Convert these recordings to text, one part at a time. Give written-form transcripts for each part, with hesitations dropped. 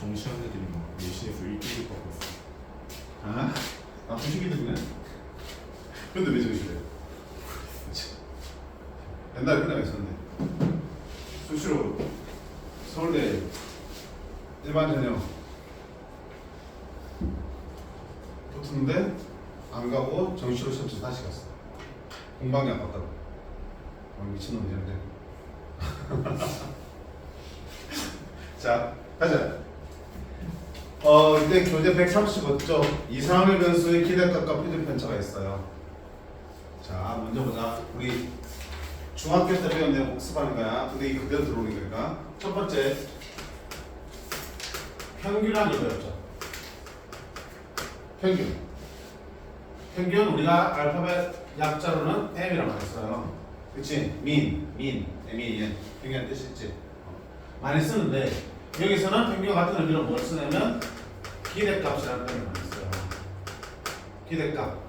정시한 애들이 막 내신에서 1등급 받고 있어. 아? 나쁜 시기들이네. 근데 왜 저기 그래? 옛날에 그냥 있었는데 수시로 서울대 일반 전형 붙었는데 안 가고 정시로 시험 쳐서 다시 갔어. 공방이 아깝다고. 미친놈이었는데. 자, 가자. 이때 교재 135쪽 이상의 변수의 기대값과 표준 편차가 있어요. 자, 먼저 보자. 우리 중학교 때 배운 내용 복습하는 거야. 근데 이 그대로 들어오는 거니까. 첫 번째, 평균이라는 걸 배웠죠. 평균. 평균 우리가 알파벳 약자로는 M이라고 했어요. 그치? mean, 평균 뜻이 있지. 많이 쓰는데 여기서는 평균과 같은 의미로 뭘 쓰냐면 기대값이라는 표현을 많이 써요. 기대값.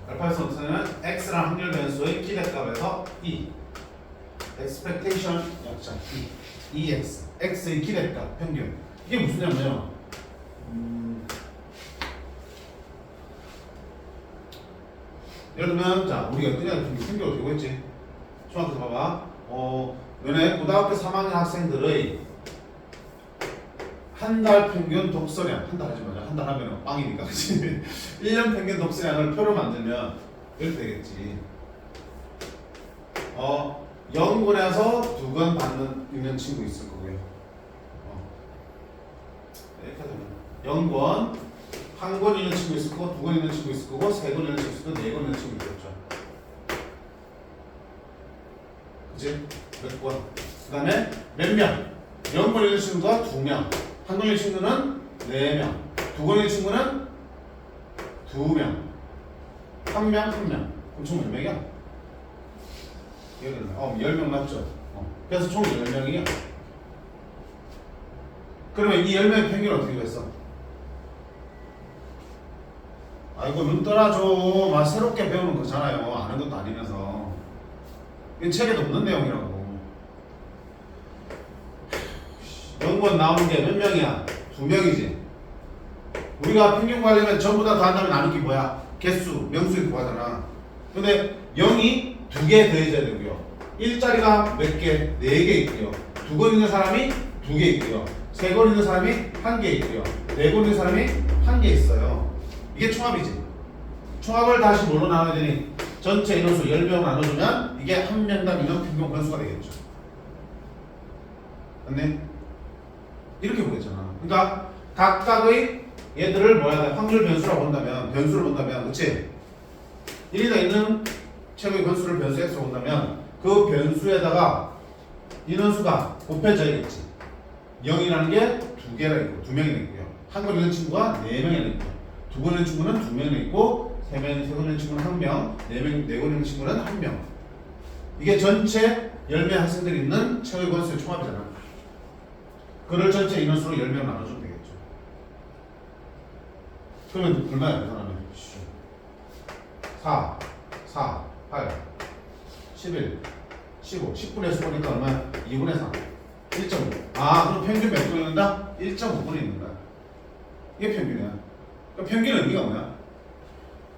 알파벳으로 쓰면 x랑 확률 변수의 기대값에서 e, expectation 약자 ex, x의 기대값 평균. 이게 무슨냐면요. 예를 들면 자 우리가 그냥 평균 어떻게 보겠지? 중학교 봐봐. 너네 고등학교 3학년 학생들의 한 달 평균 독서량, 한 달 하지 말자. 한 달 하면 빵이니까, 그치? 1년 평균 독서량을 표로 만들면 이렇게 되겠지. 0권에서 2권 받는 있는 친구 있을 거고요. 이렇게 되면 0권, 1권 있는 친구 있을 거고, 2권 있는 친구 있을 거고, 3권 있는 친구 있을 거고, 4권 있는 친구 있겠죠. 그치? 몇 권? 그 다음에 몇 명? 0권 있는 친구가 2명. 1권 있는 친구는 4명. 2권 있는 친구는 2명. 1명, 1명. 그럼 총 몇 명이야? 10명 맞죠? 그래서 총 10명이야. 그러면 이 10명의 평균은 어떻게 됐어? 아이고 눈 떠나줘. 막 새롭게 배우는 거잖아요. 아는 것도 아니면서. 이건 책에도 없는 내용이라고. 0권 나오는 게 몇 명이야? 2명이지. 우리가 평균 구하려면 전부 다 더한다면 나누기 뭐야? 개수, 명수 이렇게 하잖아. 근데 0이 2개 더해져야 되고요. 1자리가 몇 개? 4개 있고요. 2권 있는 사람이 2개 있고요. 3권 있는 사람이 1개 있고요. 4권 있는 사람이 1개 있어요. 이게 총합이지. 총합을 다시 뭘로 나눠야 되니? 전체 인원수 10명을 나눠주면 이게 한 명당 인원 평균 권수가 되겠죠. 맞네? 이렇게 보겠잖아. 그러니까 각각의 얘들을 뭐 해야 돼? 확률 변수라고 본다면, 변수를 본다면, 그치? 1이 더 있는 최고의 변수를 변수 x로 본다면 그 변수에다가 인원수가 곱해져야겠지. 0이라는 게 2개나 있고 2명이나 있고요. 1권 있는 친구가 4명이나 있고 2권 있는 친구는 2명이나 있고 3권 있는 친구는 1명, 4권 있는 친구는 1명. 이게 전체 10명 학생들이 있는 최고의 변수의 총합이잖아. 그를 전체 인원수로 10명 나눠주면 되겠죠. 그러면 얼마야? 계산하면 4, 4, 8, 11, 15, 10분의 수 보니까 얼마야? 2분의 3, 1.5. 아, 그럼 평균 몇 분이 있는다? 1.5분이 있는다. 이게 평균이야. 그러니까 평균의 의미가 뭐야?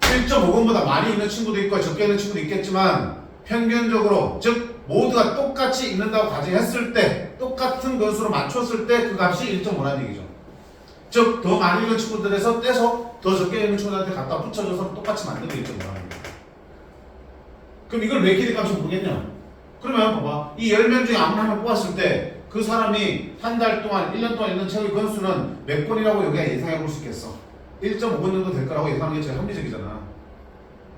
1.5분보다 많이 있는 친구도 있고 적게 있는 친구도 있겠지만 평균적으로, 즉 모두가 똑같이 있는다고 가정했을 때, 똑같은 건수로 맞췄을 때 그 값이 1.5라는 얘기죠. 즉 더 많이 있는 친구들에서 떼서 더 적게 있는 친구들한테 갖다 붙여줘서 똑같이 만들면 1.5라는 얘기죠. 그럼 이걸 왜 기대값이 모르겠냐? 그러면 봐봐. 이 10명 중에 아무나 한 명 뽑았을 때 그 사람이 한 달 동안, 1년 동안 있는 책의 건수는 몇 권이라고 여기가 예상해 볼 수 있겠어? 1.5권 정도 될 거라고 예상하는 게 제일 합리적이잖아.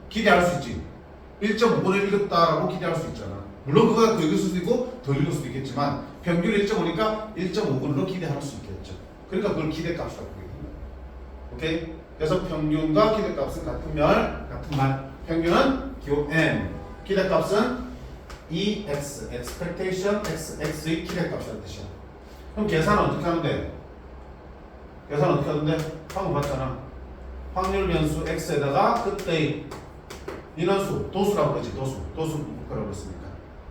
기대할 수 있지. 1.5권을 읽었다라고 기대할 수 있잖아. 물론 그거가 더 읽을 수도 있고 더 읽을 수도 있겠지만 평균 1.5니까 1.5권으로 기대할 수 있겠죠. 그러니까 그걸 기대값이라고 부르거든요. 오케이? 그래서 평균과 기대값은 같은 말. 평균은 기호 M, 기대값은 EX, expectation X, X의 기대값이라는 뜻이야. 그럼 계산은 어떻게 하면 돼? 계산 어떻게 하는데? 방금 봤잖아. 확률 변수 X에다가 그때의 인원수, 도수라고 그러지. 도수 뭐라고 그랬습니까?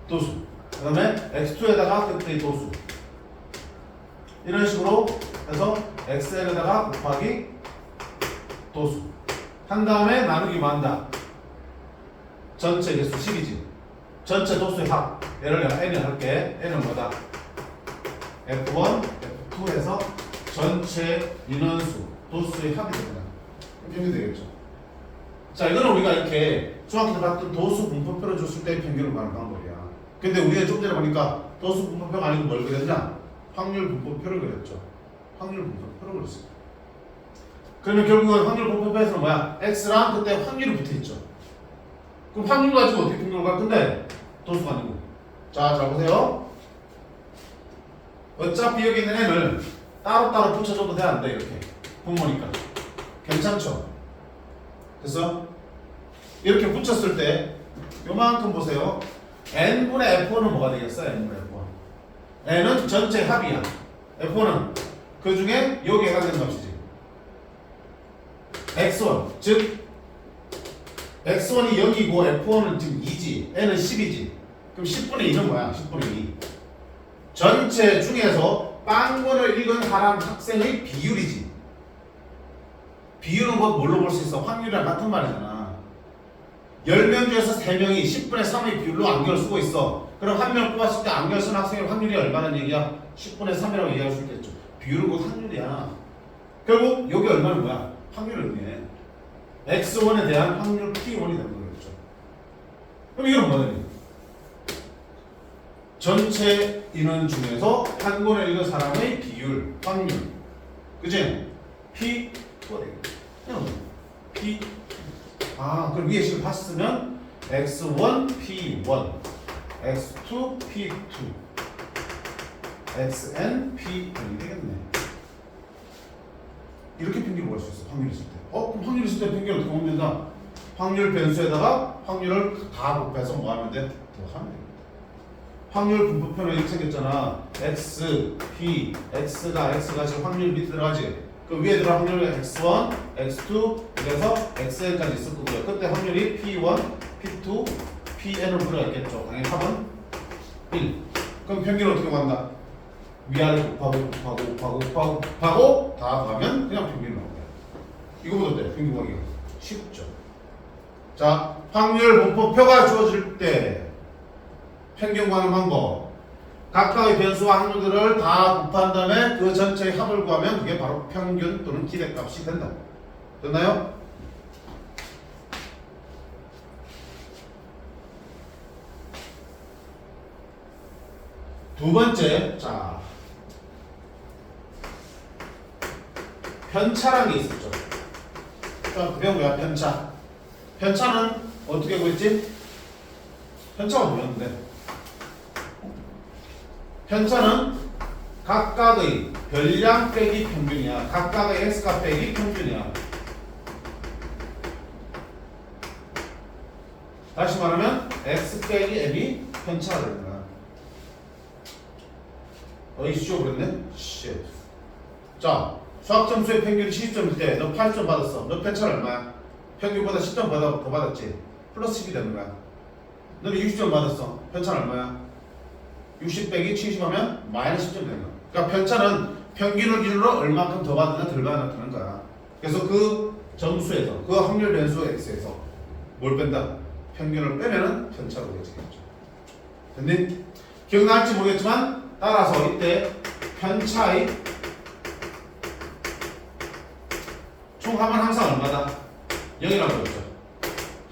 도수. 그 다음에 X2에다가 그때의 도수. 이런 식으로 해서 xn에다가 곱하기 도수 한 다음에 나누기 뭐 한다? 전체 개수 10이지. 전체 도수의 합. 얘를 내가 n을 할게. n은 뭐다? f1, f2 해서 전체 인원수, 도수의 합이 됩니다. 평균이 되겠죠. 자, 이거는 우리가 이렇게 중학교 때 봤던 도수 분포표를 줬을 때 평균을 말하는 방법이야. 근데 우리가 좀 전에 보니까 도수 분포표가 아니고 뭘 그렸냐? 확률 분포표를 그렸죠. 확률 분포표를 그렸어요. 그러면 결국은 확률 분포표에서는 뭐야? x랑 그때 확률이 붙어있죠. 그럼 확률 가지고 어떻게 평균을 갈 건데? 도수가 아니고. 자, 잘 보세요. 어차피 여기 있는 n을 따로따로 붙여줘도 돼, 안 돼? 이렇게. 분모니까. 괜찮죠? 그래서 이렇게 붙였을 때 요만큼 보세요. n분의 f1은 뭐가 되겠어요? n분의 f1. n은 전체 합이야. f1은 그 중에 여기에 해당되는 값이지. x1. 즉 x1이 0이고 f1은 지금 2지. n은 10이지. 그럼 10분의 2는 뭐야? 10분의 2. 전체 중에서 빵원을 읽은 사람 학생의 비율이지. 비율은 곧 뭘로 볼 수 있어? 확률이랑 같은 말이잖아. 10명 중에서 3명이 10분의 3의 비율로 안경을 쓰고 있어. 그럼 한 명 뽑았을 때 안경을 쓰는 학생의 확률이 얼마나 얘기야? 10분의 3이라고 얘기할 수 있겠죠. 비율은 곧 확률이야. 결국 여기 얼마는 뭐야? 확률을 의미해. x1에 대한 확률 p1이 되는 거겠죠. 그럼 이건 뭐냐? 전체 인원 중에서 한 권을 읽은 사람의 비율, 확률. 그치? p 또 되겠죠. p. 아, 그럼 위에 식을 봤으면 x1 p1, x2 p2, xn p1이 되겠네. 이렇게 평균을 구할 수 있어. 확률 있을 때. 그럼 확률 있을 때 평균을 어떻게 보면 된다? 확률 변수에다가 확률을 다 곱해서 뭐 하면 돼? 더 하면 돼. 확률 분포표는 이렇게 생겼잖아. x, p, x가 지금 확률 밑에 들어가지. 그 위에 들어간 확률은 x1, x2, 그래서 xn까지 있을 거고요. 그때 확률이 p1, p2, pn으로 들어갔겠죠. 당연히 합은 1. 그럼 평균을 어떻게 구한다? 위아래 곱하고 다 더하면 그냥 평균이 나옵니다. 이거보다 어때? 평균 구하기가 쉽죠. 자, 확률 분포표가 주어질 때 평균 구하는 방법. 각각의 변수와 확률들을 다 곱한 다음에 그 전체의 합을 구하면 그게 바로 평균 또는 기대값이 된다. 됐나요? 두 번째, 자, 편차라는 게 있었죠. 자, 그게 뭐야? 편차. 편차는 어떻게 구했지? 편차가 뭐였는데? 편차는 각각의 별량 빼기 평균이야. 각각의 x값 빼기 평균이야. 다시 말하면 x 빼기 m이 편차가 되는 거야. 이슈 그랬네? 쉣. 자, 수학 점수의 평균이 70점일 때 너 80점 받았어. 너 편차는 얼마야? 평균보다 10점 더 받았지? 플러스 10이 되는 거야. 너는 60점 받았어. 편차는 얼마야? 60 빼기 70 하면 마이너스 10점 되는 거야. 그러니까 편차는 평균을 기준으로 얼마큼 더 받느냐 덜 받느냐 나타나는 거야. 그래서 그 점수에서 그 확률 변수 x에서 뭘 뺀다? 평균을 빼면은 편차로 되어지겠죠. 됐니? 기억날지 모르겠지만 따라서 이때 편차의 총합은 항상 얼마다? 0이라고 그랬죠.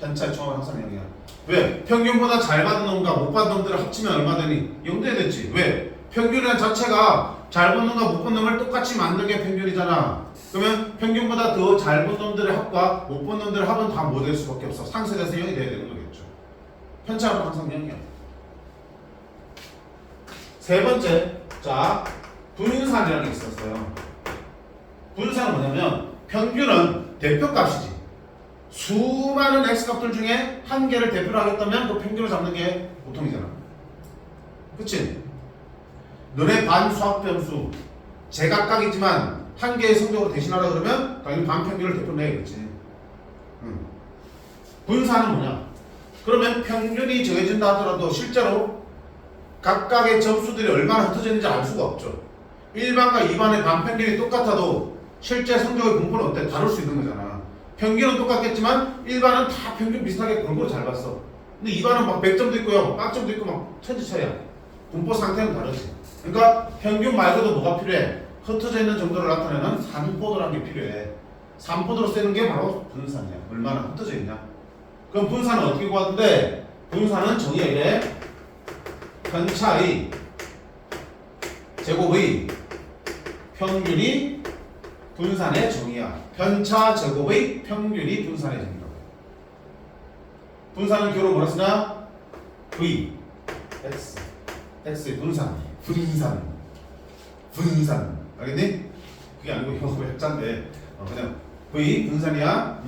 편차의 총합은 항상 0이야. 왜? 평균보다 잘 받은 놈과 못 받은 놈들을 합치면 얼마 되니? 0 돼야 됐지. 왜? 평균이라는 자체가 잘 본 놈과 못 본 놈을 똑같이 만든 게 평균이잖아. 그러면 평균보다 더 잘 본 놈들의 합과 못 본 놈들의 합은 다 뭐 될 수밖에 없어. 상쇄돼서 0이 돼야 되는 거겠죠. 편차는 항상 0이야. 세 번째, 자, 분산이라는 게 있었어요. 분산은 뭐냐면 평균은 대표값이지. 수많은 x값들 중에 한 개를 대표로 하겠다면 그 평균을 잡는 게 보통이잖아. 그치? 너네 반 수학 변수 제각각이지만 한 개의 성적으로 대신하라 그러면 당연히 반 평균을 대표로 내야겠지. 분산은 뭐냐? 그러면 평균이 정해진다 하더라도 실제로 각각의 점수들이 얼마나 흩어져 있는지 알 수가 없죠. 1반과 2반의 반평균이 똑같아도 실제 성적의 분포는 어때? 다를 수 있는 거잖아. 평균은 똑같겠지만 1반은 다 평균 비슷하게 골고루 잘 봤어. 근데 2반은 막 100점도 있고요. 빵점도 있고 막 천지차이야. 분포 상태는 다르지. 그러니까 평균 말고도 뭐가 필요해? 흩어져 있는 정도를 나타내는 산포도라는 게 필요해. 산포도로 쓰는 게 바로 분산이야. 얼마나 흩어져 있냐. 그럼 분산은 어떻게 구하는데? 분산은 정의가 이래. 편차의 제곱의 평균이 분산의 정의야. 편차 제곱의 평균이 분산의 정의라고. 분산은 기호로 뭐라 쓰냐? V, X, X의 분산, 분산. 알겠니? 그게 아니고 이거 약자인데 그냥 V 분산이야.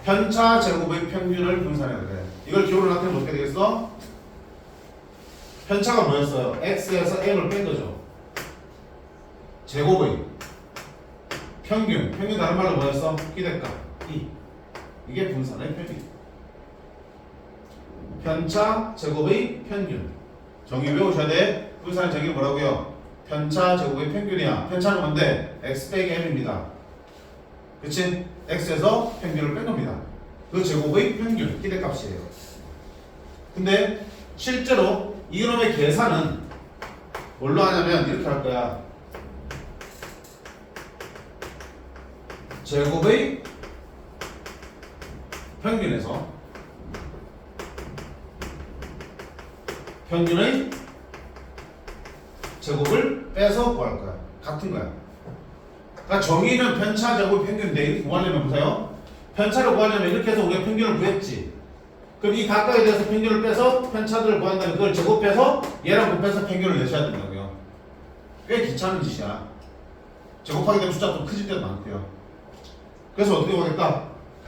편차 제곱의 평균을 분산해야 돼. 이걸 기호로 나타내면 어떻게 되겠어? 편차가 뭐였어요? X에서 M을 뺀 거죠. 제곱의 평균 다른 말로 뭐였어? 기대값 E. 이게 분산의 평균. 편차 제곱의 평균. 정의 외우셔야 돼. 분산의 정의는 뭐라고요? 편차 제곱의 평균이야. 편차는 뭔데? X 빼기 M입니다. 그치? X에서 평균을 뺀 겁니다. 그 제곱의 평균, 기대값이에요. 근데 실제로 이놈의 계산은 뭘로 하냐면 이렇게 할 거야. 제곱의 평균에서 평균의 제곱을 빼서 구할 거야. 같은 거야. 그러니까 정의는 편차 제곱 평균인데 이렇게 구하려면 보세요. 편차를 구하려면 이렇게 해서 우리가 평균을 구했지. 그럼 이 각각에 대해서 평균을 빼서 편차들을 구한다면 그걸 제곱해서 얘랑 곱해서 평균을 내셔야 된다고요. 꽤 귀찮은 짓이야. 제곱하게 되면 숫자가 좀 커질 때도 많고요. 그래서 어떻게 보겠다?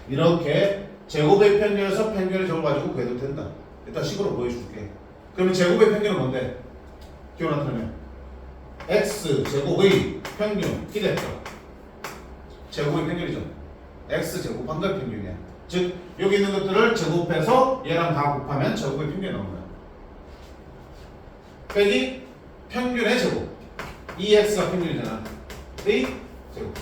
이렇게 제곱의 평균에서 평균의 제곱을 가지고 구해도 된다. 일단 식으로 보여줄게. 그러면 제곱의 평균은 뭔데? 기호 나타내면 x 제곱의 평균 기대값 제곱의 평균이죠. x 제곱한 거의 평균이야. 즉 여기 있는 것들을 제곱해서 얘랑 다 곱하면 제곱의 평균이 나오는 거야. 빼기 평균의 제곱 2x가 평균이잖아. 의 제곱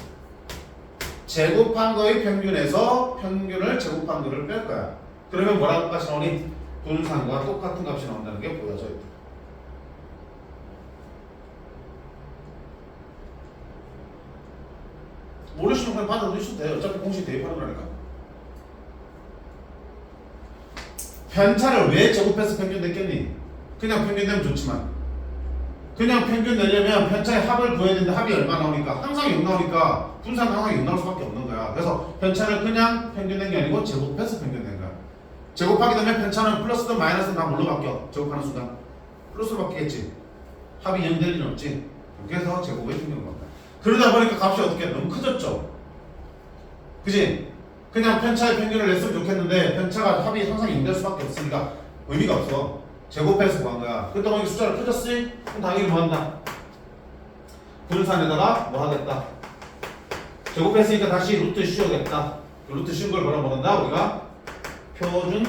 제곱한 거의 평균에서 평균을 제곱한 거를 뺄 거야. 그러면 뭐라고 값이 나오니? 분산과 똑같은 값이 나온다는 게 보여져 있다. 모르시면 그냥 받아두셔도 돼요. 어차피 공식 대입하는 거라니까. 편차를 왜 제곱해서 평균 냈겠니? 그냥 평균 내면 좋지만 그냥 평균 내려면 편차의 합을 구해야 되는데 합이 얼마 나오니까 항상 0 나오니까 분산은 항상 0 나올 수밖에 없는 거야. 그래서 편차를 그냥 평균 낸 게 아니고 제곱해서 평균 낸 거야. 제곱하게 되면 편차는 플러스든 마이너스든 다 뭘로 바뀌어? 제곱하는 순간 플러스로 바뀌겠지. 합이 0 될 리는 없지. 그래서 제곱의 평균인 겁니다. 그러다 보니까 값이 어떻게 너무 커졌죠. 그지? 그냥 편차의 평균을 냈으면 좋겠는데 편차가 합이 항상 0 될 수밖에 없으니까 의미가 없어. 제곱해서 구한 거야. 그러다 보니까 숫자를 커졌지? 그럼 당연히 뭐 한다? 분산에다가 뭐 하겠다? 제곱했으니까 다시 루트 씌우겠다. 그 루트 씌운 걸 뭐라 부른다? 우리가 표준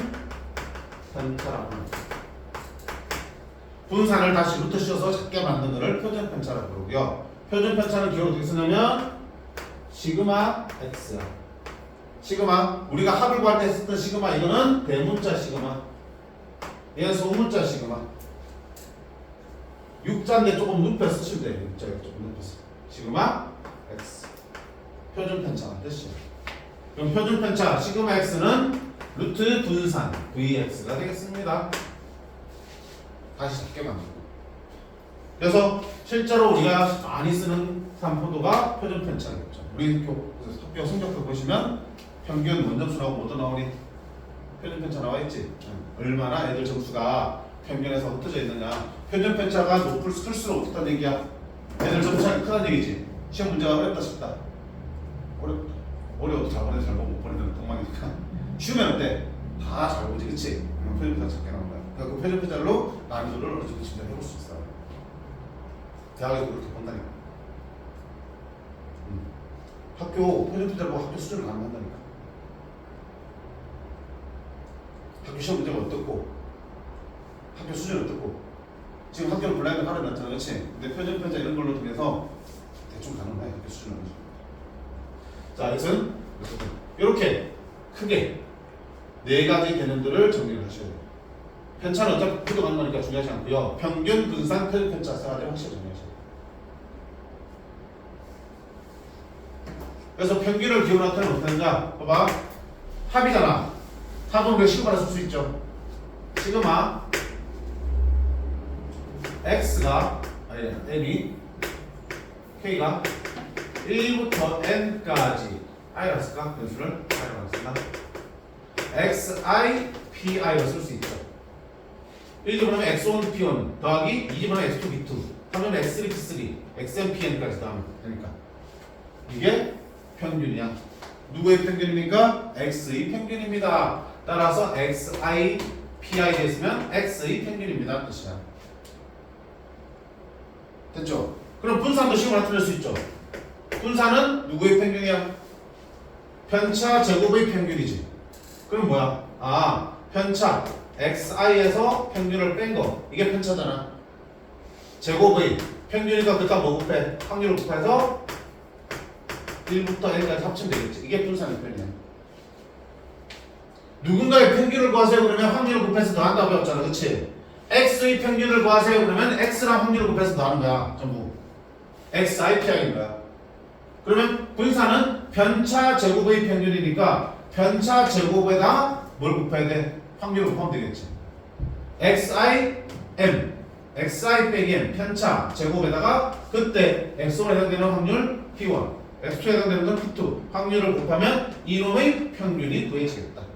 편차라고 합니다. 분산을 다시 루트 씌워서 작게 만든 거를 표준 편차라고 부르고요. 표준 편차는 기호로 어떻게 쓰냐면 시그마 x야. 시그마 우리가 합을 구할 때 썼던 시그마 이거는 대문자 시그마. 얘는 소문자 시그마. 6자인데 조금 눕혀 쓰시면 돼요. 6자에 조금 눕혀서 시그마 x 표준 편차가 뜻이에요. 그럼 표준 편차 시그마 x는 루트 분산 vx가 되겠습니다. 다시 작게 만들고. 그래서 실제로 우리가 많이 쓰는 산포도가 표준 편차겠죠. 우리 학교 성적표 보시면 평균 원점수 나오고 뭐도 나오니 표준 편차 나와 있지. 얼마나 애들 점수가 평균에서 흩어져 있느냐. 표준 편차가 클수록 어떻다는 얘기야? 애들 점수가 크다는 얘기지. 시험 문제가 어렵다 싶다. 어려워도 잘 보내 잘 보고 못 보내는 동망이니까. 쉬우면 어때? 다 잘 보지, 그치? 표준 편차 작게 나온 거야. 그러니까 그 표준 편차로 난이도를 어느 정도 진단해볼 수 있어. 대학에서 그렇게 본다니까. 학교 표준 편차로 학교 수준을 가늠한다니까. 학교 시험 문제가 어떻고 학교 수준이 어떻고 지금 학교를 블라인드 가려놨잖아, 그렇지? 근데 표준 편자 이런 걸로 통해서 대충 가능해 이렇게 수준을 가지고. 자, 여튼 이렇게 크게 네 가지 개념들을 정리를 하셔야 돼요. 편차는 어차피 풀어가는 거니까 중요하지 않고요. 평균, 분산, 표준 편차 세 가지를 확실히 정리하셔야 돼요. 그래서 평균을 기호 나타내면 어떻게 되는가? 봐봐. 합이잖아. 합은 우리가 시그마를 쓸 수 있죠. 시그마 x가 아니 n이 k가 1부터 n까지 i라 쓸까? 변수를 i라고 쓴다. xi pi로 쓸 수 있죠. 1집어넣으면 x1 p1 더하기 2집어넣으면 x2 p2 하면 x3 p3 xn pn까지 더하면 되니까 이게 평균이야. 누구의 평균입니까? x의 평균입니다. 따라서 xi pi 됐으면 x의 평균입니다 뜻이야. 됐죠? 그럼 분산도 식으로 나타낼 수 있죠. 분산은 누구의 평균이야? 편차 제곱의 평균이지. 그럼 뭐야? 아, 편차 xi에서 평균을 뺀 거. 이게 편차잖아. 제곱의 평균이니까 그니까 뭐 곱해? 확률을 곱해서 1부터 n까지 합치면 되겠지. 이게 분산의 표현이야. 누군가의 평균을 구하세요 그러면 확률을 곱해서 더한다고 배웠잖아. 그치? x의 평균을 구하세요 그러면 x랑 확률을 곱해서 더하는 거야. 전부 xi pi인 거야. 그러면 분산은 편차 제곱의 평균이니까 편차 제곱에다 뭘 곱해야 돼? 확률을 곱하면 되겠지. xi m xi 빼기 m 편차 제곱에다가 그때 x1에 해당되는 확률 p1 x2에 해당되는 건 p2 확률을 곱하면 이놈의 평균이 구해지겠다.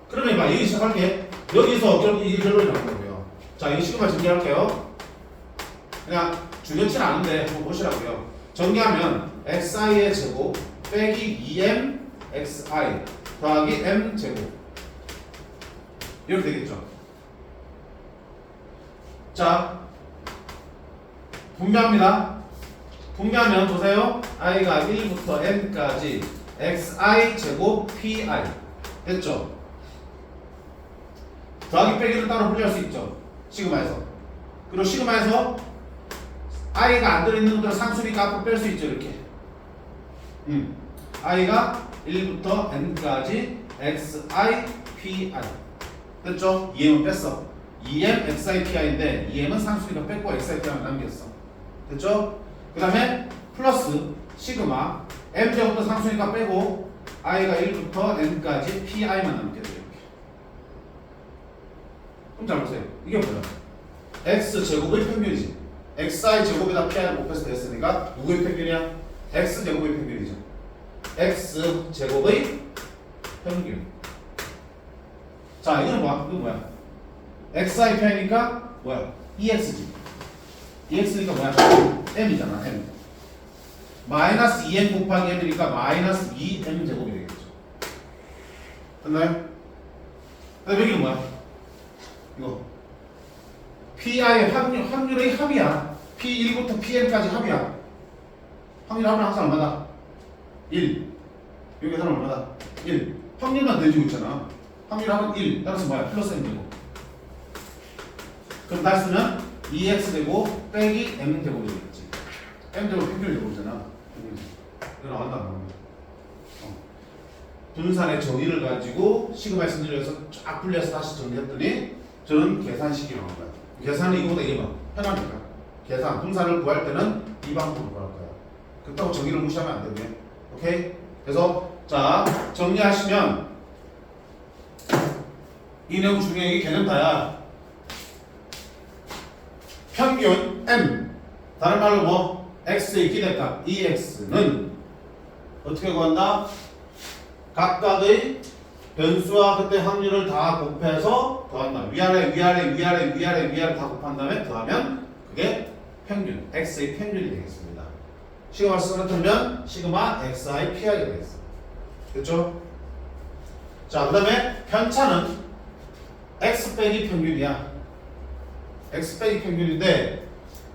그러면 봐, 여기 시작할게. 여기서 결국 이게 결론이 나온 거고요. 자, 이 시그마 정리할게요. 그냥 중요치는 않은데 한번 보시라고요. 정리하면 xi의 제곱 빼기 2m xi 더하기 m 제곱 이렇게 되겠죠. 자, 분배합니다. 분배하면 보세요. i가 1부터 n까지 xi 제곱 pi 됐죠? 더하기 빼기를 따로 분리할 수 있죠. 시그마에서. 그리고 시그마에서 i가 안 들어있는 것들은 상수니까 앞으로 뺄 수 있죠. 이렇게. i가 1부터 n까지 xi pi 됐죠? 2m은 뺐어. 2m xi pi인데 2m은 상수니까 뺐고 xi pi만 남겼어. 됐죠? 그 다음에 플러스 시그마 m제곱도 상수니까 빼고 i가 1부터 n까지 pi만 남게 돼요. 그럼 잘 보세요. 이게 뭐야? x제곱의 평균이지. xi 제곱에다 pi를 곱해서 됐으니까 누구의 평균이야? x제곱의 평균이죠. x제곱의 평균. 자, 이거는 뭐야? 이거 뭐야? xi pi니까 뭐야? ex지. ex니까 뭐야? m이잖아. m. 마이너스 2m 곱하기 m이니까 마이너스 2m 제곱이 되겠죠. 됐나요? 그다음에 여기는 뭐야? 이거 pi의 확률의 합이야. p1부터 pn까지 합이야. 확률 합은 항상 얼마다? 1. 여기서는 얼마다? 1. 확률만 내주고 있잖아. 확률 합은 1. 따라서 뭐야? 플러스 m 되고. 그럼 다시 쓰면 2x 되고 빼기 m 제곱이 되겠지. m 제곱 평균 제곱이잖아. 이거 나간다. 분산의 정의를 가지고 시그마의 선들을 해서 쫙 분리해서 다시 정리했더니 저는 계산식이 나온 거야. 계산은 이거보다 이게 뭐 편하니까. 계산, 분산을 구할 때는 이 방법으로 구할 거야. 그렇다고 정의를 무시하면 안 되네. 오케이? 그래서 자, 정리하시면 이 내용 중에 이게 개념다야. 평균 m, 다른 말로 뭐 x의 기대값 ex는 어떻게 구한다? 각각의 변수와 그때 확률을 다 곱해서 더한다. 위아래 다 곱한 다음에 더하면 그게 평균, x의 평균이 되겠습니다. 시그마 쓰러뜨리면 시그마 xi pi가 되겠어. 됐죠? 자, 그 다음에 편차는 x 빼기 평균이야. x 빼기 평균인데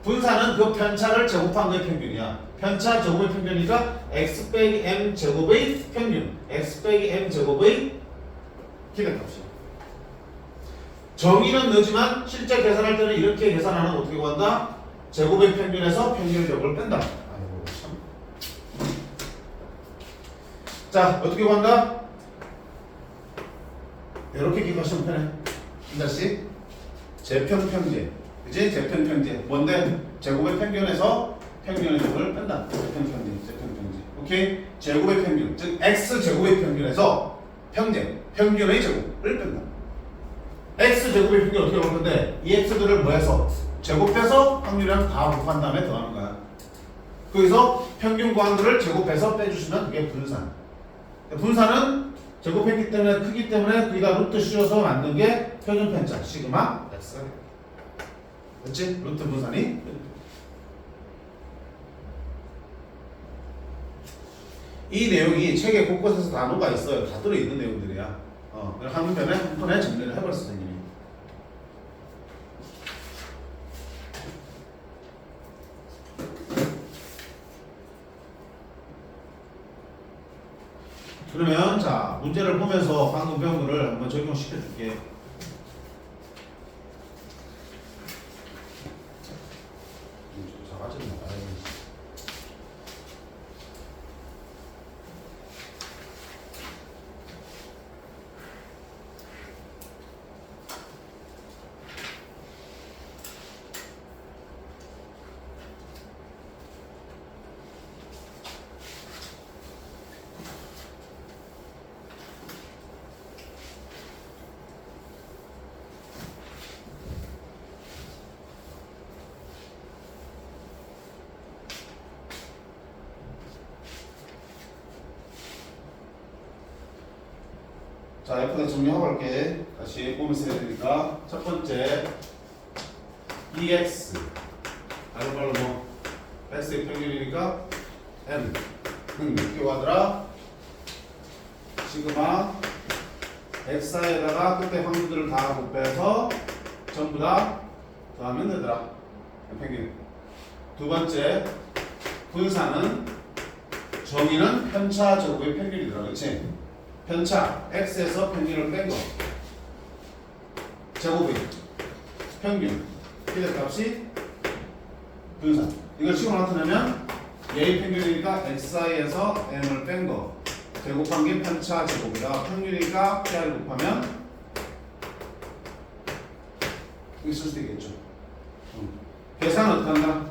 분산은 그 편차를 제곱한 거의 평균이야. 편차 제곱의 평균이니까 x 빼기 m 제곱의 평균, x 빼기 m 제곱의 기대값이야. 정의는 넣지만 실제 계산할 때는 이렇게 계산하는 거 어떻게 구한다? 제곱의 평균에서 평균 제곱을 뺀다. 아이고 참. 자 어떻게 구한다? 이렇게 기억하시면 편해. 한 달씩 제평평제, 그치? 제평평제. 뭔데? 제곱의 평균에서 평균의 제곱을 뺀다. 제평평제, 제평평제. 오케이? 제곱의 평균, 즉 x 제곱의 평균에서 평제, 평균의 제곱을 뺀다. x 제곱의 평균 어떻게 볼 건데? 이 x들을 뭐해서? 제곱해서 확률이랑 다 곱한 다음에 더하는 거야. 거기서 평균 구한들을 제곱해서 빼주시면 그게 분산. 분산은 제곱했기 때문에 크기 때문에 거기다 루트 씌워서 만든 게 표준 편차 시그마 x가 돼. 그렇지? 루트 분산이. 이 내용이 책에 곳곳에서 다 녹아 있어요. 다 들어있는 내용들이야. 한 편에 정리를 해버렸어 선생님이. 그러면 자 문제를 보면서 방금 배운 거를 한번 적용시켜 줄게. 자, F에 정리하고 갈게. 다시 보면서 해야 되니까. 첫 번째, EX. 다른 말로 뭐, X의 평균이니까, M. 이렇게 하더라. 시그마, X에다가 그때 확률들을 다 곱해서 전부 다 더하면 되더라. 평균. 두 번째, 분산은 정의는 편차 제곱의 평균이더라. 그렇지? 편차 x에서 평균을 뺀 거 제곱의 평균 피대값이 분산. 이걸 식으로 나타내면 얘의 평균이니까 xi에서 m을 뺀 거 제곱한 게 편차 제곱이다. 평균이니까 p를 곱하면 이게 쓸 수도 있겠죠. 계산은 어떻게 한다?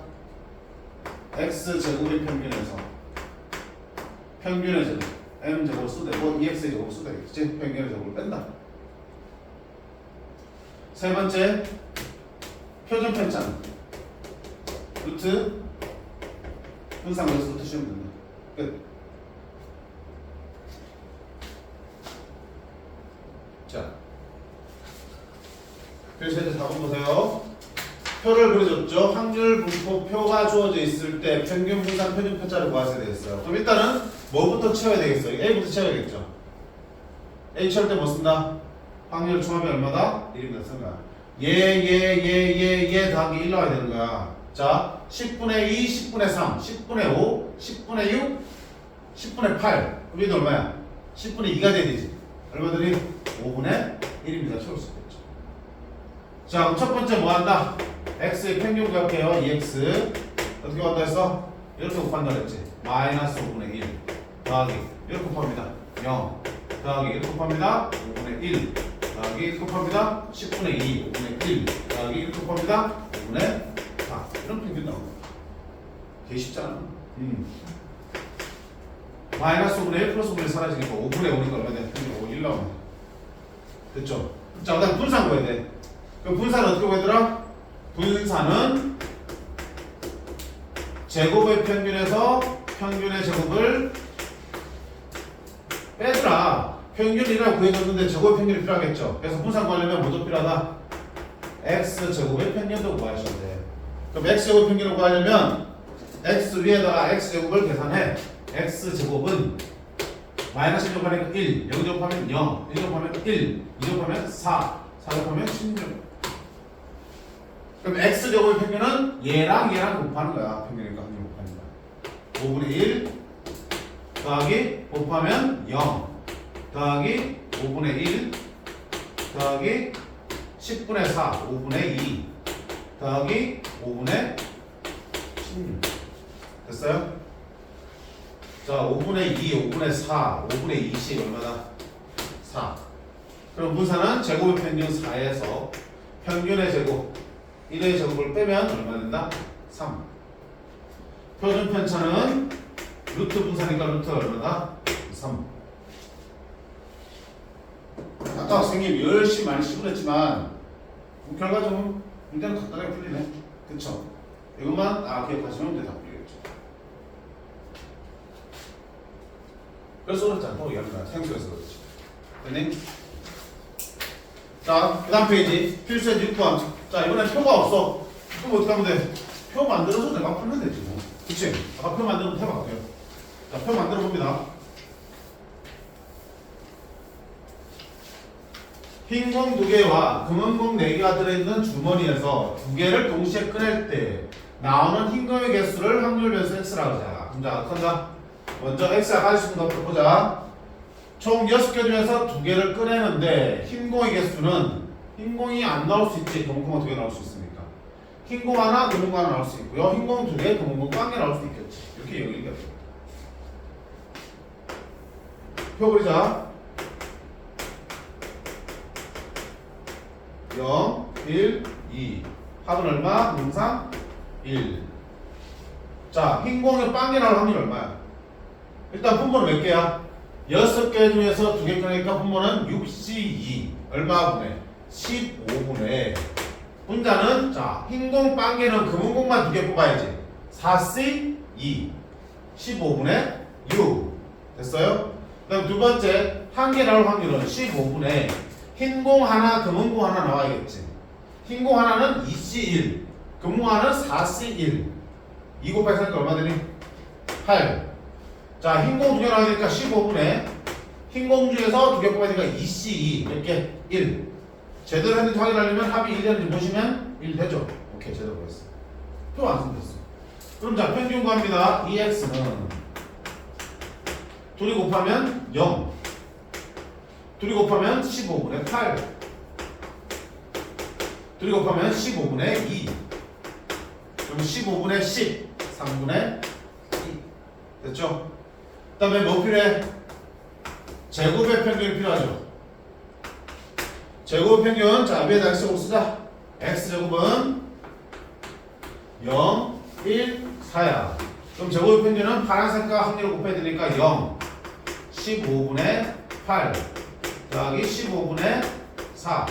x 제곱의 평균에서 평균의 제곱 m 제곱을 써도 되고 ex의 제곱을 써도 되겠지. 평균의 제곱을 뺀다. 세 번째 표준 편차는 루트 분산으로서 루트 씌우면 된다. 끝. 자 그래서 이제 4번 보세요. 표를 그려줬죠. 확률 분포표가 주어져 있을 때 평균 분산 표준 편차를 구하셔야 되겠어요. 그럼 일단은 뭐부터 채워야 되겠어요? A부터 채워야겠죠. A 채울 때 뭐 쓴다? 확률 총합이 얼마다? 1입니다. 쓴 거야. 얘 더하기 1 나와야 되는 거야. 자, 10분의 2, 10분의 3, 10분의 5, 10분의 6, 10분의 8. 그럼 이게 얼마야? 10분의 2가 돼야 되지. 얼마들이? 5분의 1입니다. 채울 수 있겠죠. 자, 그럼 첫 번째 뭐 한다? x의 평균 구할게요. 2x 어떻게 한다 했어? 이렇게 곱한다 그랬지. 마이너스 5분의 1 더하기 이렇게 곱합니다. 0 더하기 이렇게 곱합니다. 5분의 1 더하기 이렇게 곱합니다. 10분의 2 5분의 1 더하기 이렇게 곱합니다. 5분의 4. 이런 평균 나옵니다. 되게 쉽잖아. 마이너스 5분의 1 플러스 5분의 1 사라지니까 5분의 5니까 얼마 돼? 평균 5, 1 나오네. 됐죠? 자, 그 다음 분산 구해야 돼. 그럼 분산은 어떻게 구하더라? 분산은 제곱의 평균에서 평균의 제곱을 빼더라. 평균이라고 구해줬는데 제곱의 평균이 필요하겠죠. 그래서 분산 구하려면 뭐도 필요하다? x 제곱의 평균도 구하셔야 돼. 그럼 x 제곱 평균을 구하려면 x 위에다가 x 제곱을 계산해. x 제곱은 마이너스 1 곱하면 1, 0 곱하면 0, 1 곱하면 1, 2 곱하면 4, 4 곱하면 16. 그럼 x 제곱의 평균은 얘랑 곱하는 거야. 평균이니까 확률 곱하는 거야. 5분의 1 더하기 곱하면 0 더하기 5분의 1 더하기 10분의 4, 5분의 2 더하기 5분의 16 됐어요? 자 5분의 2, 5분의 4, 5분의 20 얼마다? 4 그럼 분산은 제곱의 평균 4에서 평균의 제곱 1의 제곱을 빼면 얼마 된다? 3 표준 편차는 루트 분산이니까 루트가 얼마다? 3 아까 학생님 열심히 많이 시분했지만 결과적으로 문제는 간단하게 풀리네 그쵸? 이것만 기억하시면 문제 다 풀리겠죠 그래서 어렵지 않다고 얘기합니다 생수에서 그렇지 됐니? 자, 그 다음 페이지 필수의 6번 자 이번엔 표가 없어 그럼 어떻게 하면 돼? 표 만들어서 내가 풀면 되지 뭐 그치? 아까 표 만들면 해볼게요 자, 표 만들어 봅니다 흰 공 2개와 금은 공 4개가 들어있는 주머니에서 2개를 동시에 꺼낼 때 나오는 흰 공의 개수를 확률 변수 x라고 하자 그럼 자, 어떤가? 먼저 x가 가질 수 있는 것부터 보자 총 6개 중에서 2개를 꺼내는데 흰 공의 개수는 흰 공이 안 나올 수 있지 금은 공 2개 나올 수 있으니까 흰 공 하나, 금은 공 하나 나올 수 있고요 흰 공 2개, 금은 공 1개 나올 수 있겠지 이렇게 얘기가 돼요 표 그리자 0, 1, 2 합은 얼마? 항상 1 자, 흰 공에 빵개 나올 확률 얼마야? 일단 분모는 몇 개야? 6개 중에서 2개 꺼내니까 분모는 6C2 얼마 분의? 15분의 분자는 자, 흰공 빵개는 금은공만 2개 뽑아야지 4C2 15분의 6 됐어요? 그 다음 두 번째 한 개 나올 확률은 15분의 흰공 하나 금은공 하나 나와야겠지 흰공 하나는 2C1 금공 하나는 4C1 2 곱하기 3니까 얼마 되니? 8 자, 흰공 2개 나와야 되니까 15분의 흰공 중에서 2개 뽑아야 되니까 2C2 몇 개? 1 제대로 했는지 확인하려면 합이 1 되는지 보시면 1 되죠? 오케이 제대로 보였어 표 완성됐어 그럼 자 평균 구합니다 2x는 둘이 곱하면 0 둘이 곱하면 15분의 8 둘이 곱하면 15분의 2 그럼 15분의 10 3분의 2 됐죠? 그 다음에 뭐 필요해? 제곱의 평균이 필요하죠 제곱의 평균 자 위에다 x제곱 쓰자 x제곱은 0, 1, 4야 그럼 제곱의 평균은 파란색과 확률을 곱해야 되니까 0 15분의 8 더하기 15분의 4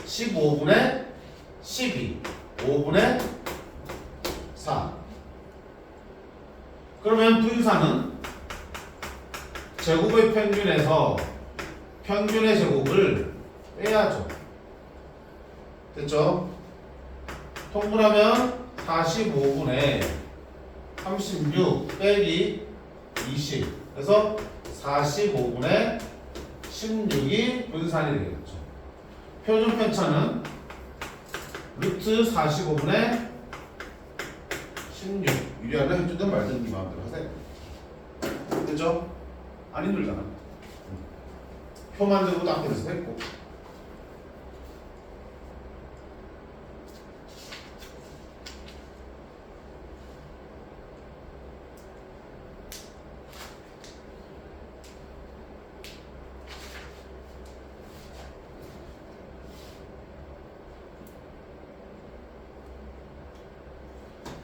15분의 12 5분의 4 그러면 분산은 제곱의 평균에서 평균의 제곱을 빼야죠 됐죠? 통분하면 45분의 36 빼기 20 그래서 45분의 16이 분산이 되겠죠. 표준 편차는 루트 45분의 16 유리하게 해주든 말든 네 마음대로 하세요. 됐죠? 안 힘들잖아. 표 만들고도 앞에서 했고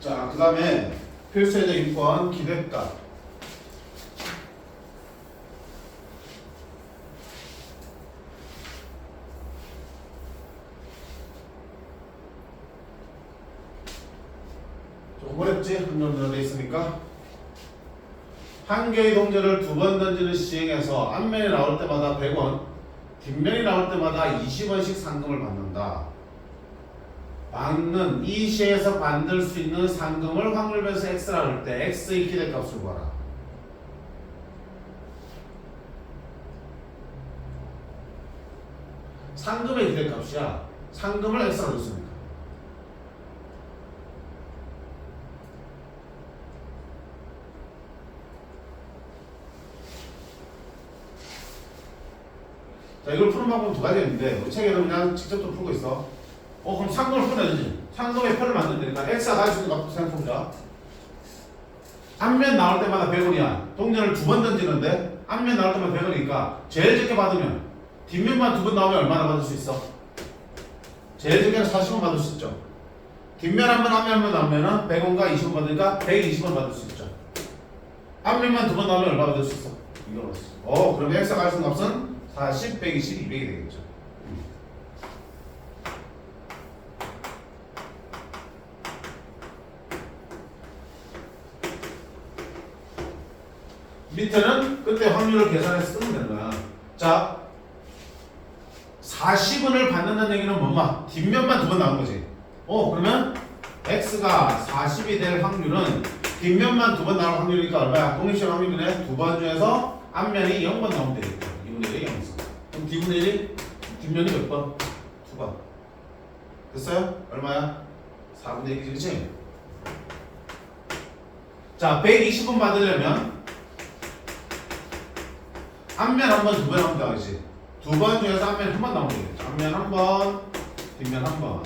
자, 그 다음에 필수의 6번 기대값 조금 어렵지? 한정되어 있으니까 한 개의 동전을 2번 던지는 시행에서 앞면이 나올 때마다 100원 뒷면이 나올 때마다 20원씩 상금을 받는다. 받는 이 시에서 만들 수 있는 상금을 확률변수 x라고 할 때 x의 기대값을 구하라. 상금의 기대값이야. 상금을 x라고 줬으니까. 자, 자, 이걸 푸는 방법은 두 가지가 있는데 우리 책에는 그냥 직접 좀 풀고 있어. 그럼 상동을 풀어야 되지. 상동의 표를 만들면 되니까 x가 가질 수 있는 값부터 생각해보자. 앞면 나올 때마다 100원이야. 동전을 두 번 던지는데 앞면 나올 때마다 100원이니까 제일 적게 받으면 뒷면만 두 번 나오면 얼마나 받을 수 있어? 제일 적게는 40원 받을 수 있죠. 뒷면 한 번, 앞면 한 번 나오면은 100원과 20원 받으니까 120원 받을 수 있죠. 앞면만 두 번 나오면 얼마 받을 수 있어? 이걸 얻었어. 그럼 x가 가질 수 있는 값은 40, 120, 200이 되겠죠. 밑에는 그때 확률을 계산해서 쓰면 되는 거야. 자, 40원을 받는다는 얘기는 뭐마? 뒷면만 두 번 나온 거지. 그러면 x가 40이 될 확률은 뒷면만 두 번 나올 확률이니까 얼마야? 독립시험 확률이네. 두 번 중에서 앞면이 0번 나오면 되겠다. 2분의 1이 0 있어. 그럼 D분의 1이 뒷면이 몇 번? 2번. 됐어요? 얼마야? 4분의 1이지, 그치? 자, 120원 받으려면 앞면 한 번, 두 번 하면 나오지. 두 번 중에서 앞면 한 번 나오면 되겠죠. 앞면 한 번, 뒷면 한 번.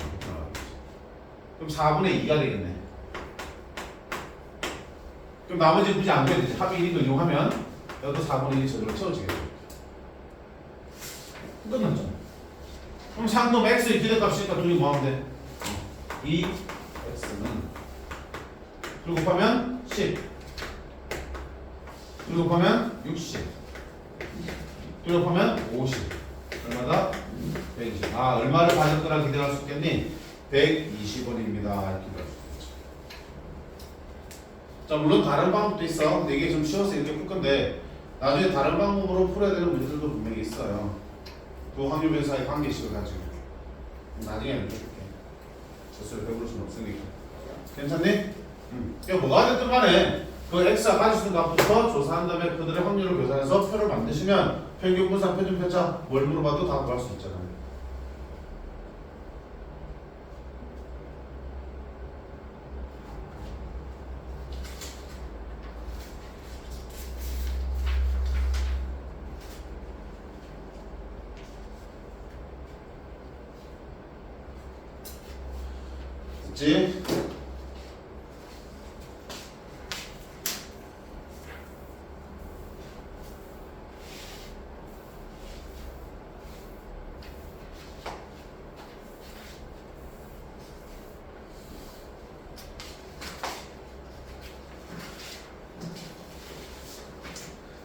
그럼 4분의 2가 되겠네. 그럼 나머지 굳이 안 돼야 되지. 합의 1인 걸 이용하면 여기도 4분의 1이 저절로 채워지겠죠. 끝났죠. 그럼 상놈 x의 기대값이니까 둘이 뭐 하면 돼? 2x는 그리고 곱하면 10 그리고 곱하면 60 그리고 곱하면 50 얼마다? 120. 얼마를 받을 거라 기대할 수 있겠니? 120원입니다. 이렇게 기대할 수 있겠죠. 자, 물론 다른 방법도 있어. 근데 이게 좀 쉬워서 이렇게 풀 건데 나중에 다른 방법으로 풀어야 되는 문제들도 분명히 있어요. 두 확률변 사이 관계식을 가지고 나중에 알려줄게. 저수를 배울 수는 없으니까. 괜찮니? 이거 뭐가 됐든 간에 그 x가 가질 수 있는 값부터 조사한 다음에 그들의 확률을 계산해서 표를 만드시면 평균 분산, 표준 편차 뭘 물어봐도 다 구할 수 있잖아요. 됐지?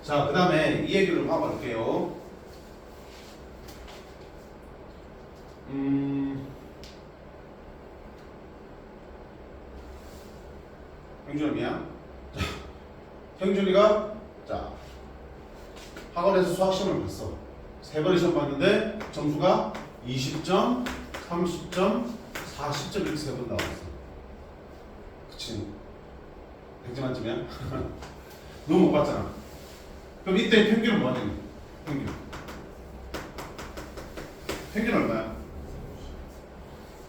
자, 그 다음에 이 얘기를 봐볼게요. 형준이야. 형준이가 자 학원에서 수학 시험을 봤어. 세 번의 시험 봤는데 점수가 20점, 30점, 40점 이렇게 세 번 나왔어. 그치? 100점 만점이야? 너무 못 봤잖아. 그럼 이때 평균은 뭐가 되니? 평균 얼마야?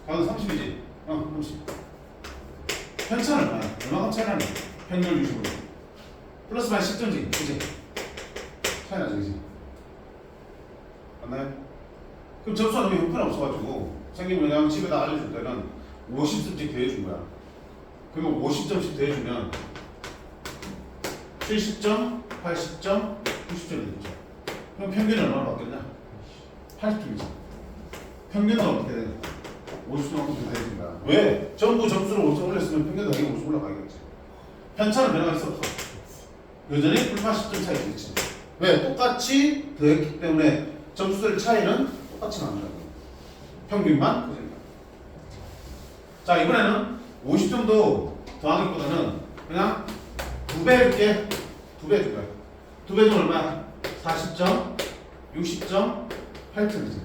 가도 30이지? 30. 편차는 얼마야? 얼마큼 차이 나냐? 평균 60으로. 플러스 마이너스 10점지, 그치? 차이 나지, 그치? 맞나요? 그럼 점수가 너무 형편 없어가지고 선생님이 그냥 집에다 알려줄 때는 50점씩 더해준 거야. 그러면 50점씩 더해주면 70점, 80점, 90점이 되죠. 그럼 평균은 얼마나 받겠냐? 80점이죠. 평균은 어떻게 되냐? 50점만큼 되는 거야. 왜? 전부 점수를 50점 올렸으면 평균 당연히 50 올라가겠지. 편차는 변화가 있어 없어? 여전히 80점 차이 있지. 왜? 똑같이 더했기 때문에 점수들 차이는 똑같이 나온다고. 평균만 커진다. 자, 이번에는 50점도 더하기보다는 그냥 2배 이렇게 2배 해줄 거야. 2배 중 얼마야? 40점, 60점, 8점이지.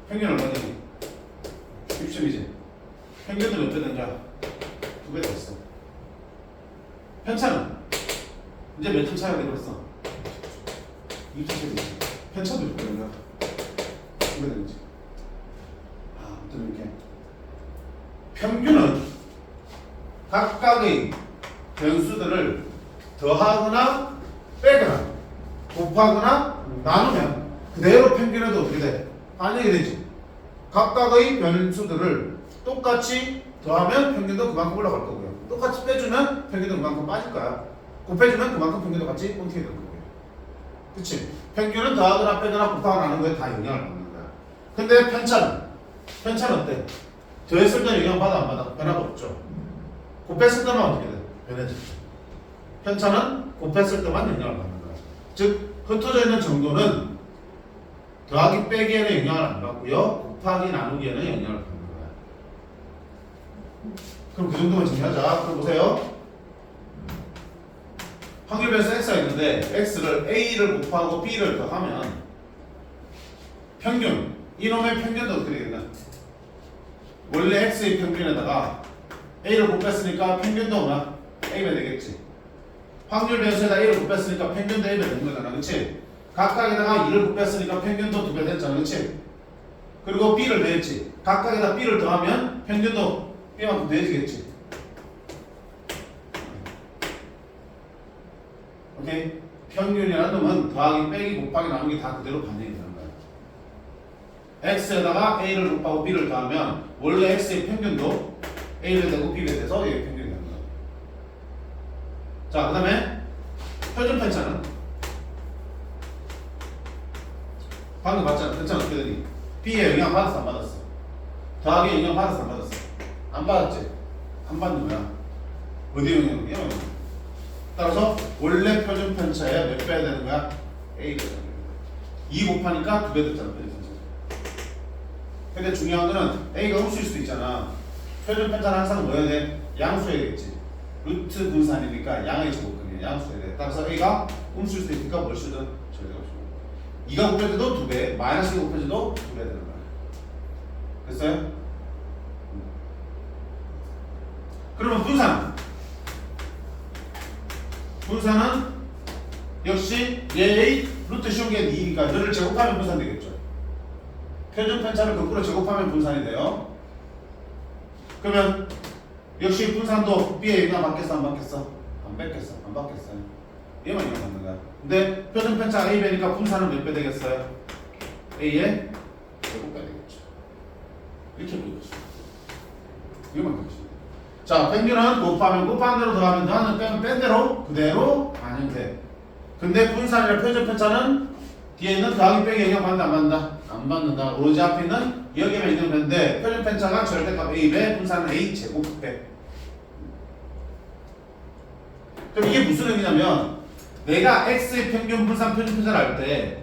평균 얼마지? 60점이지. 평균은 몇 배 된다? 2배 더 있어. 편차는 이제 몇 점 차이가 되버렸어? 2점 차이지. 편차도 몇 배 된다? 2배 되는지. 아무튼 이렇게 평균은 각각의 변수들을 더하거나 빼거나 곱하거나 나누면 그대로 평균에도 어떻게 돼? 반영이 되지. 각각의 변수들을 똑같이 더하면 평균도 그만큼 올라갈 거고요. 똑같이 빼주면 평균도 그만큼 빠질 거야. 곱해주면 그만큼 평균도 같이 엉키게 될 거고요. 그치? 평균은 더하거나 빼거나 곱하거나 하는 거에 다 영향을 받는 거야. 근데 편차는 어때? 더했을 때 영향 받아 안 받아? 변화가 없죠. 곱했을 때만 어떻게 돼? 변해져. 편차는 곱했을 때만 영향을 받는 거야. 즉 흩어져 있는 정도는 더하기 빼기에는 영향을 안 받고요. 곱하기 나누기에는 영향을 받는 거야. 그럼 그 정도만 정리하자. 그럼 보세요. 확률 변수 x가 있는데 x를 a를 곱하고 b를 더하면 평균, 이놈의 평균도 어떻게 되겠나? 원래 x의 평균에다가 a를 곱했으니까 평균도 뭐야? a가 되겠지. 확률 변수에다 a를 곱했으니까 평균도 a가 되는 거잖아. 그치? 각각에다가 2를 곱했으니까 평균도 2배 됐잖아. 그치? 그리고 b를 더했지. 각각에다 b를 더하면 평균도 b만큼 더해지겠지. 오케이? 평균이라는 놈은 더하기, 빼기, 곱하기, 나누기 다 그대로 반영이 되는 거야. x에다가 a를 곱하고 b를 더하면 원래 x의 평균도 a가 되고 b가 돼서 얘의 평균이 되는 거야. 자, 그 다음에 표준 편차는 방금 봤잖아. 편차는 어떻게 되니? b에 영향 받았어, 안 받았어? 더하기에 영향 받았어, 안 받았어? 안 받았지? 안 받는 거야. 어디에 영향이야? 따라서 원래 표준 편차에 몇 배야 되는 거야? A가 되는 거야. 2 곱하니까 2배 됐잖아. 표준 편차. 근데 중요한 거는 A가 음수일 수도 있잖아. 표준 편차는 항상 뭐여야 돼? 양수해야겠지. 루트 분산이니까 양의 제곱근이야. 양수해야 돼. 따라서 A가 음수일 수도 있으니까 뭘 쓰든 절대가 없어. 2가 곱해져도 2배, 마이너스 2가 곱해져도 2배 되는 거야. 됐어요? 그러면 분산은 역시 얘의 루트 쉬운 게 2니까 너를 제곱하면 분산 되겠죠. 표준 편차를 거꾸로 제곱하면 분산이 돼요. 그러면 역시 분산도 B에 영향 받겠어 안 받겠어? 안 받겠어. 안 받겠어요. 얘만 영향 받는 거야. 근데 표준 편차 A배니까 분산은 몇 배 되겠어요? A의 제곱배 되겠죠. 이렇게 보겠죠. 이거만 되겠죠. 자, 평균은 곱하면 곱한 대로 더하면 더하는 빼면 뺀 대로 그대로 반영돼. 근데 분산이나 표준 편차는 뒤에 있는 더하기 빼기 영향 받는다 안 받는다? 안 받는다. 오로지 앞에 있는 여기만 있는 배인데 표준 편차가 절대값 A배, 분산은 A 제곱배. 그럼 이게 무슨 의미냐면 내가 X의 평균, 분산, 표준 편차를 할 때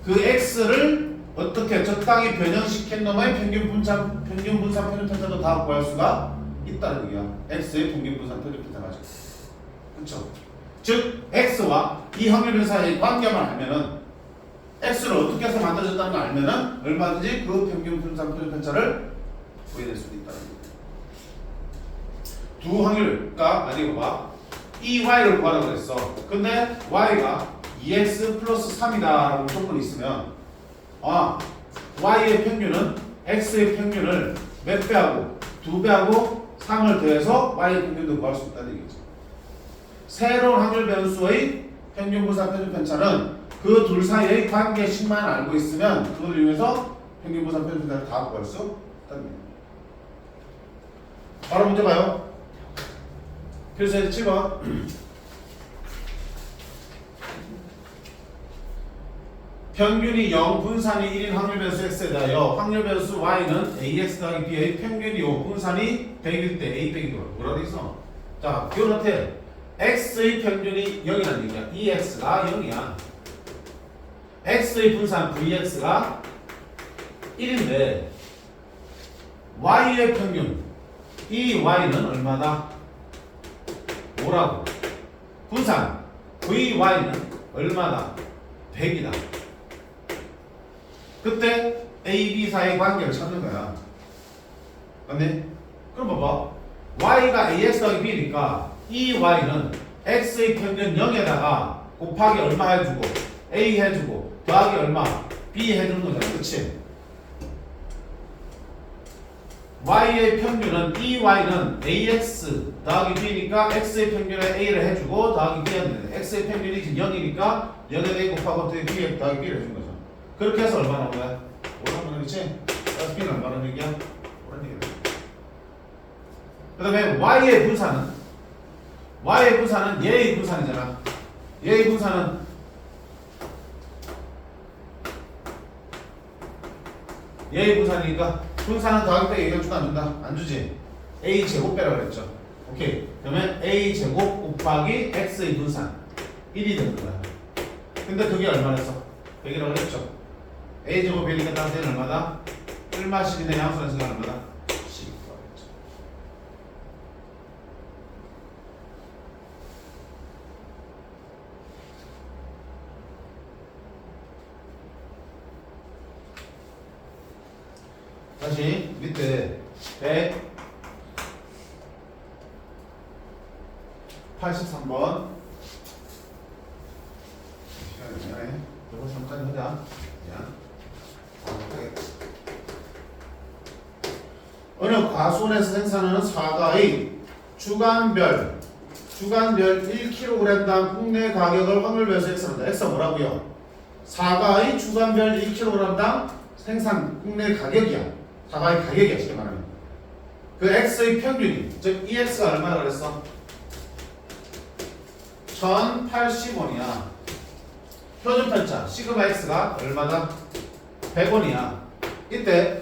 그 X를 어떻게 적당히 변형시킨 놈의 평균, 분산, 표준 편차도 다 구할 수가 있다는 얘기야. X의 평균, 분산, 표준 편차 가지고. 그쵸? 즉 X와 이 확률 변사의 관계만 알면은 X를 어떻게 해서 만들어졌다는 걸 알면은 얼마든지 그 평균, 분산, 표준 편차를 구해낼 수도 있다는 얘기야. 두 확률가 아니 봐봐. 이 Y를 구하라고 그랬어. 근데 Y가 2X 플러스 3이다 라고 조건이 있으면 Y의 평균은 X의 평균을 몇 배하고 2배하고 3을 더해서 Y의 평균도 구할 수 있다는 얘기죠. 새로운 확률 변수의 평균, 분산, 표준 편차는 그 둘 사이의 관계식만 알고 있으면 그걸 이용해서 평균, 분산, 표준 편차를 다 구할 수 있다는 얘기죠. 바로 문제 봐요. 필수의 7번. 평균이 0, 분산이 1인 확률 변수 x에 대하여 확률 변수 y는 ax 더하기 b의 평균이 5, 분산이 100일 때 a 빼기 뭐라 돼 있어? 자, 기억을 어때? x의 평균이 0이라는 얘기야. 이 x가 0이야. x의 분산 vx가 1인데 y의 평균 이 y는 얼마다? 5라고. 분산 vy는 얼마다? 100이다. 그때 A, B 사이의 관계를 찾는 거야. 맞네? 그럼 봐봐. Y가 AX 더하기 B니까 이 Y는 X의 평균 0에다가 곱하기 얼마 해주고 A 해주고 더하기 얼마 B 해주는 거잖아. 그치? Y의 평균은 이 Y는 AX 더하기 B니까 X의 평균에 A를 해주고 더하기 B 했는데 X의 평균이 지금 0이니까 0에 A 곱하고 B에 더하기 B를 해준 거죠. 그렇게 해서 얼마 나온 거야? 오라는 거지? 플러스 B는 얼마라는 얘기야? 오라는 얘기야. 그 다음에 Y의 분사는 얘의 분산이잖아. 얘의 분산은 얘의 분산이니까 분산은 더하기 빼기 얘기가 주도 안 준다. 안 주지? A 제곱 빼라고 그랬죠. 오케이. 그러면 A 제곱 곱하기 X의 분산 1이 되는 거야. 근데 그게 얼마랬어? 100이라고 그랬죠. A 제곱 100이니까 따라서 얘는 얼마다? 1마씩인데 양수는 시간 얼마다? 10이라고 그랬죠. 다시 밑에 183번 미안해 183까지 하자. 어느 과수원에서 생산하는 사과의 주간별 1kg당 국내 가격을 확률별에서 X한다. X가 뭐라고요? 사과의 주간별 1kg당 생산 국내 가격이야. 사과의 가격이야, 쉽게 말하면. 그 X의 평균이, 즉 EX가 얼마나 그랬어? 1080원이야. 표준 편차 시그마 X가 얼마다? 100원이야. 이때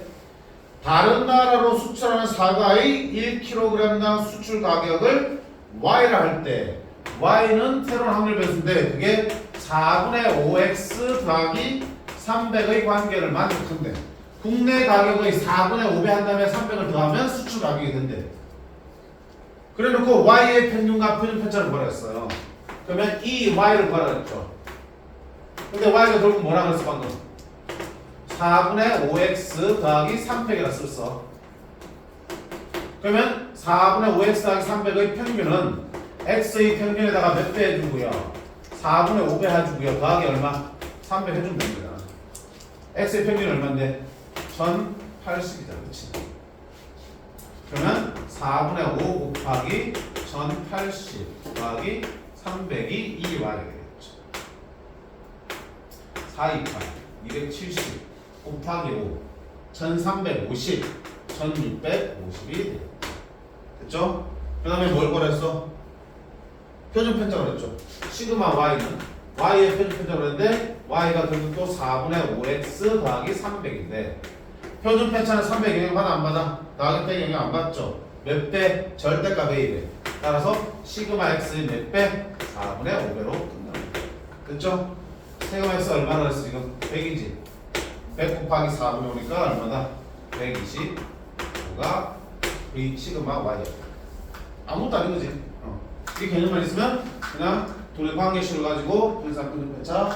다른 나라로 수출하는 사과의 1kg당 수출 가격을 Y라 할 때 Y는 새로운 확률 변수인데 그게 4분의 5X 더하기 300의 관계를 만족한대. 국내 가격의 4분의 5배 한 다음에 300을 더하면 수출 가격이 된대. 그래 놓고 Y의 평균과 표준 편차를 뭐라 했어요? 그러면 이 Y를 뭐라 그랬죠? 근데 Y가 결국 뭐라 그랬어 방금? 4분의 5X 더하기 300이라 썼어. 그러면 4분의 5X 더하기 300의 평균은 X의 평균에다가 몇 배 해주고요? 4분의 5배 해주고요. 더하기 얼마? 300 해주면 됩니다. X의 평균이 얼마인데? 1080이잖아. 그치? 그러면 4분의 5 곱하기 1080 더하기 300이 2Y가 되겠죠. 428, 270 곱하기 5, 1350, 1650이 되겠죠. 됐죠? 그 다음에 뭘 거랬어? 표준 편차가 그랬죠. 시그마 Y는 Y의 표준 편차가 그랬는데 Y가 결국 또 4분의 5X 더하기 300인데 표준 편차는 300 영향 받아 안 받아? 더하기 빼기 영향 안 받죠. 몇 배? 절대값 A배. 따라서 시그마 X의 몇 배? 4분의 5배로 끝납니다. 됐죠? 시그마 X 얼마나 그랬어 지금? 100이지. 100 곱하기 4분의 5니까 얼마다? 125가 V 시그마 Y야. 아무것도 아닌 거지. 이 개념만 있으면 그냥 둘의 관계식을 가지고 분산 표준 편차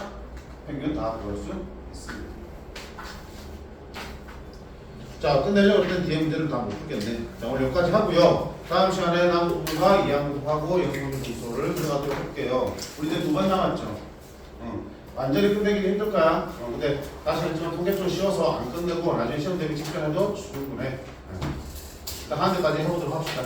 평균 다 구할 수 있습니다. 자, 끝내려 그럴 땐 뒤에 문제를 다 못 풀겠네. 자, 오늘 여기까지 하고요. 다음 시간에 남은 부분과 이항 하고 영상 분소를 들어가도록 할게요. 우리 이제 2번 남았죠. 완전히 끝내기는 힘들 거야. 근데 다시 했지만 통계표 쉬워서 안 끝내고 나중에 시험 대비 직전에도 충분해. 일단 한 대까지 해보도록 합시다.